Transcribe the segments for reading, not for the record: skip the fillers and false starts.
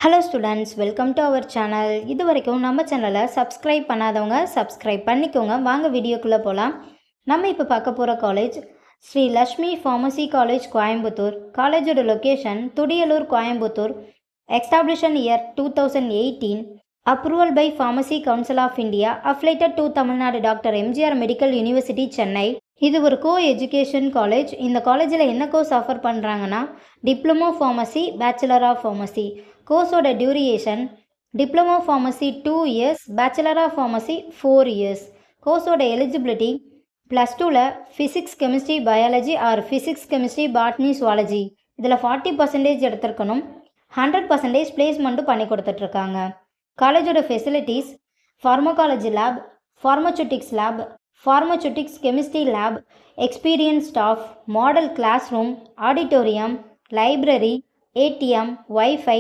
Hello students, welcome to our channel. இது வரைக்கும் நம்ம சேனலை சப்ஸ்கிரைப் பண்ணாதவங்க சப்ஸ்கிரைப் பண்ணிக்கோங்க. வாங்க வீடியோக்குள்ளே போகலாம். நம்ம இப்போ பார்க்க போகிற college Sri Lakshmi pharmacy college, Coimbatore. காலேஜோட location Thudiyalur, Coimbatore. Establishment year 2018. Approval by pharmacy council of India. Affiliated to Tamil Nadu doctor MGR medical university, Chennai. இது ஒரு கோ எஜுகேஷன் காலேஜ். இந்த காலேஜில் என்ன கோர்ஸ் ஆஃபர் பண்ணுறாங்கன்னா diploma pharmacy, bachelor of pharmacy. கோர்ஸோட duration diploma pharmacy 2 years, bachelor of pharmacy 4 years. கோர்ஸோட eligibility +2ல் physics, chemistry, biology or physics, chemistry, botany, zoology இதில் 40% எடுத்திருக்கணும். 100% பிளேஸ்மெண்ட்டும் பண்ணி கொடுத்துட்ருக்காங்க. காலேஜோட facilities pharmacology lab, pharmaceutics lab, pharmaceutics chemistry lab, experience staff, model class room, auditorium, library, ATM, wifi,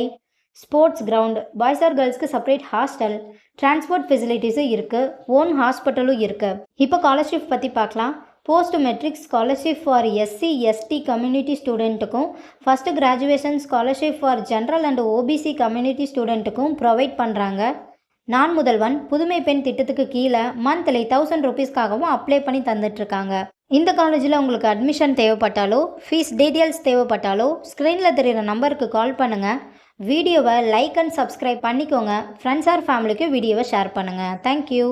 sports ground, boys or கேர்ள்ஸ்க்கு separate hostel, transport ஃபெசிலிட்டிஸும் இருக்குது. Own ஹாஸ்பிட்டலும் இருக்குது. இப்போ ஸ்காலர்ஷிப் பற்றி பார்க்கலாம். Post matric scholarship for SC ST community ஸ்டூடெண்ட்டுக்கும், first graduation scholarship for general and OBC community ஸ்டூடெண்ட்டுக்கும் ப்ரொவைட் பண்ணுறாங்க. நான் முதல்வன் புதுமை பெண் திட்டத்துக்கு கீழே மந்த்லி 1000 rupeesக்காகவும் அப்ளை பண்ணி தந்துட்டுருக்காங்க. இந்த காலேஜில் உங்களுக்கு அட்மிஷன் தேவைப்பட்டாலோ, ஃபீஸ் டீட்டெயில்ஸ் தேவைப்பட்டாலோ ஸ்க்ரீனில் தெரிகிற நம்பருக்கு கால் பண்ணுங்கள். வீடியோவை லைக் அண்ட் சப்ஸ்கிரைப் பண்ணிக்கோங்க. ஃப்ரெண்ட்ஸ் ஆர் ஃபேமிலிக்கு வீடியோவை ஷேர் பண்ணுங்கள். தேங்க்யூ.